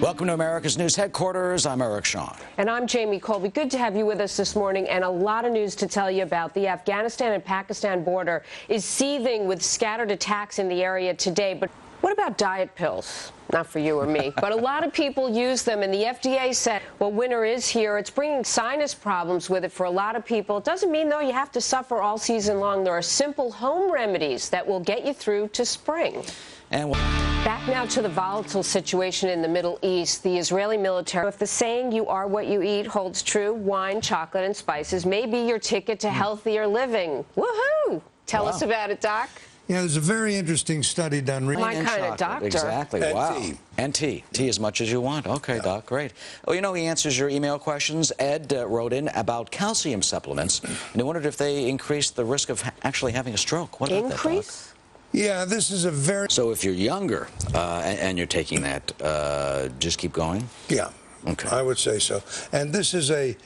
Welcome to America's News Headquarters. I'm Eric Shawn. And I'm Jamie Colby. Good to have you with us this morning, and a lot of news to tell you about. The Afghanistan and Pakistan border is seething with scattered attacks in the area today. But what about diet pills? Not for you or me, but a lot of people use them, and the FDA said, well, winter is here. It's bringing sinus problems with it for a lot of people. It doesn't mean, though, you have to suffer all season long. There are simple home remedies that will get you through to spring. And back now to the volatile situation in the Middle East. The Israeli military, if the saying "you are what you eat" holds true, wine, chocolate, and spices may be your ticket to healthier living. Woohoo! Tell us about it, Doc. Yeah, there's a very interesting study done. My kind of doctor. Exactly. And wow. tea. And tea. Tea as much as you want. Okay, Doc, great. Oh, you know, he answers your email questions. Ed wrote in about calcium supplements, and he wondered if they increase the risk of actually having a stroke. What about Increase? that, Doc? Yeah, this is a very... So if you're younger and you're taking that, just keep going? Yeah, Okay. I would say so. And this is a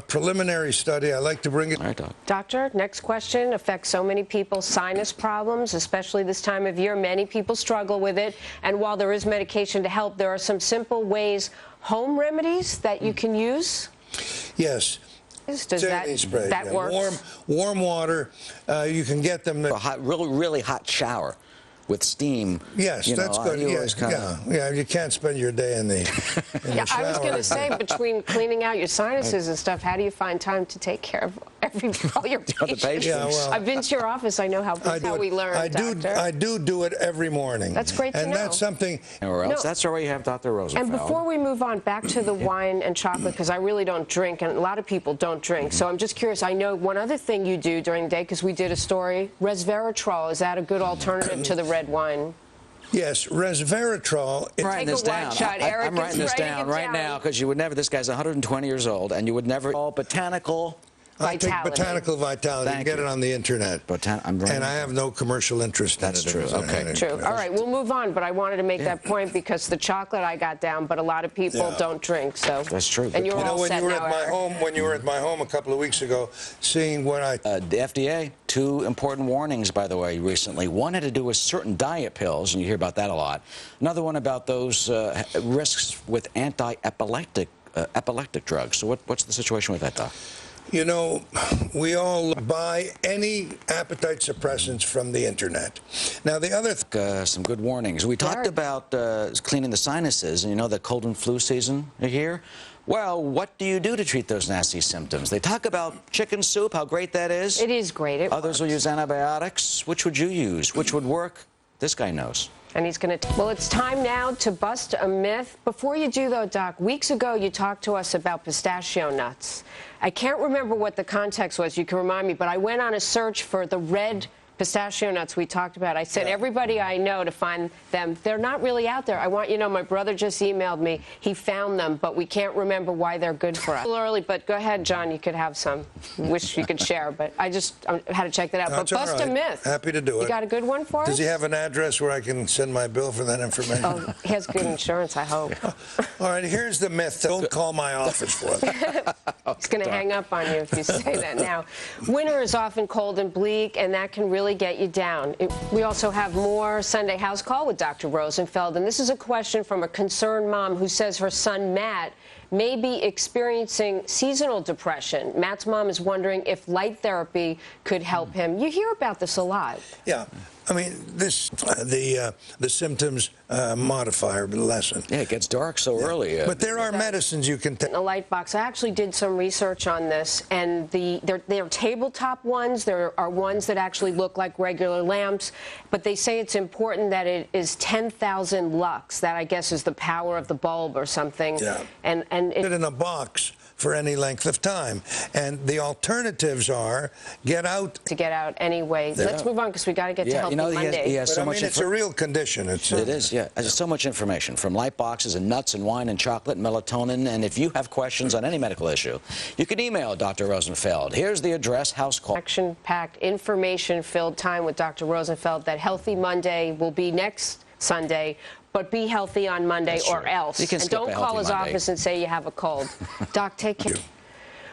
preliminary study. I like to bring it... All right, Doc. Doctor, next question affects so many people. Sinus problems, especially this time of year. Many people struggle with it. And while there is medication to help, there are some simple ways, home remedies that you can use? Yes. Does Saline spray, that work? Warm water. You can get them... A hot, really hot shower with steam. Yes, that's good. Yeah, you can't spend your day in the Yeah, shower. I was going to say, between cleaning out your sinuses and stuff, how do you find time to take care of all your patients? Yeah, well, I've been to your office. I know how we learn, Doctor. I do it every morning. That's great to know. And that's something... Or else, that's where you have Dr. Rosenfeld. And before we move on, back to the wine and chocolate, because I really don't drink, and a lot of people don't drink. So I'm just curious. I know one other thing you do during the day, because we did a story, resveratrol. Is that a good alternative to the red wine? Yes, resveratrol... I'm writing this down. I'm writing this down right now, because you would never... This guy's 120 years old, and you would never... All botanical... I take Botanical Vitality. You can get it on the internet. And I have no commercial interest in it. That's true. Okay. True. All right, we'll move on, but I wanted to make that point because the chocolate I got down, but a lot of people don't drink, so... That's true. And you're all set now, when you were at my home a couple of weeks ago, seeing what I... The FDA, two important warnings, by the way, recently. One had to do with certain diet pills, and you hear about that a lot. Another one about those risks with anti-epileptic drugs. So what's the situation with that, Doc? You know, we all buy any appetite suppressants from the internet. Now, the other... some good warnings. We talked about cleaning the sinuses, and you know the cold and flu season here? Well, what do you do to treat those nasty symptoms? They talk about chicken soup, how great that is. It is great. Others will use antibiotics. Which would you use? Which would work? This guy knows. And he's going to... Well, it's time now to bust a myth. Before you do, though, Doc, weeks ago you talked to us about pistachio nuts. I can't remember what the context was. You can remind me, but I went on a search for the red pistachio nuts we talked about. I said everybody I know to find them. They're not really out there. I want you to know my brother just emailed me. He found them, but we can't remember why they're good for us. A little early, but go ahead, John. You could have some. Wish you could share, but I had to check that out. That's but bust a myth. Happy to do it. You got a good one for us? Does he have an address where I can send my bill for that information? Oh, he has good insurance, I hope. All right, here's the myth. Don't call my office for it. He's going to hang up on you if you say that now. Winter is often cold and bleak, and that can really get you down. We also have more Sunday House Call with Dr. Rosenfeld, and this is a question from a concerned mom who says her son, Matt, may be experiencing seasonal depression. Matt's mom is wondering if light therapy could help him. You hear about this a lot. Yeah. I mean, the symptoms modify or lessen. Yeah, it gets dark so early. But there are medicines you can take. In a light box. I actually did some research on this, and they're tabletop ones. There are ones that actually look like regular lamps, but they say it's important that it is 10,000 lux. That, I guess, is the power of the bulb or something. Yeah. And it in a box for any length of time. And the alternatives are get out. To get out anyway. Let's move on because we got to get to Healthy Monday. He has so much it's a real condition. It is, yeah. There's so much information from light boxes and nuts and wine and chocolate and melatonin. And if you have questions on any medical issue, you can email Dr. Rosenfeld. Here's the address, House Call. Action-packed, information-filled time with Dr. Rosenfeld. That Healthy Monday will be next Sunday. But be healthy on Monday or else. And don't call his office and say you have a cold. Doc, take care.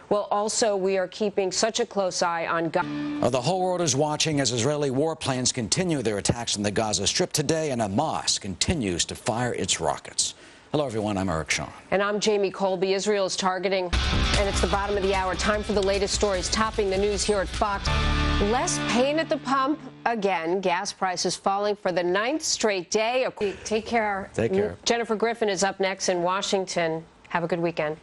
Well, also, we are keeping such a close eye on Gaza. The whole world is watching as Israeli warplanes continue their attacks on the Gaza Strip today, and Hamas continues to fire its rockets. Hello, everyone. I'm Eric Shawn. And I'm Jamie Colby. Israel is targeting, and it's the bottom of the hour. Time for the latest stories topping the news here at Fox. Less pain at the pump again. Gas prices falling for the 9th straight day. Take care. Take care. Jennifer Griffin is up next in Washington. Have a good weekend.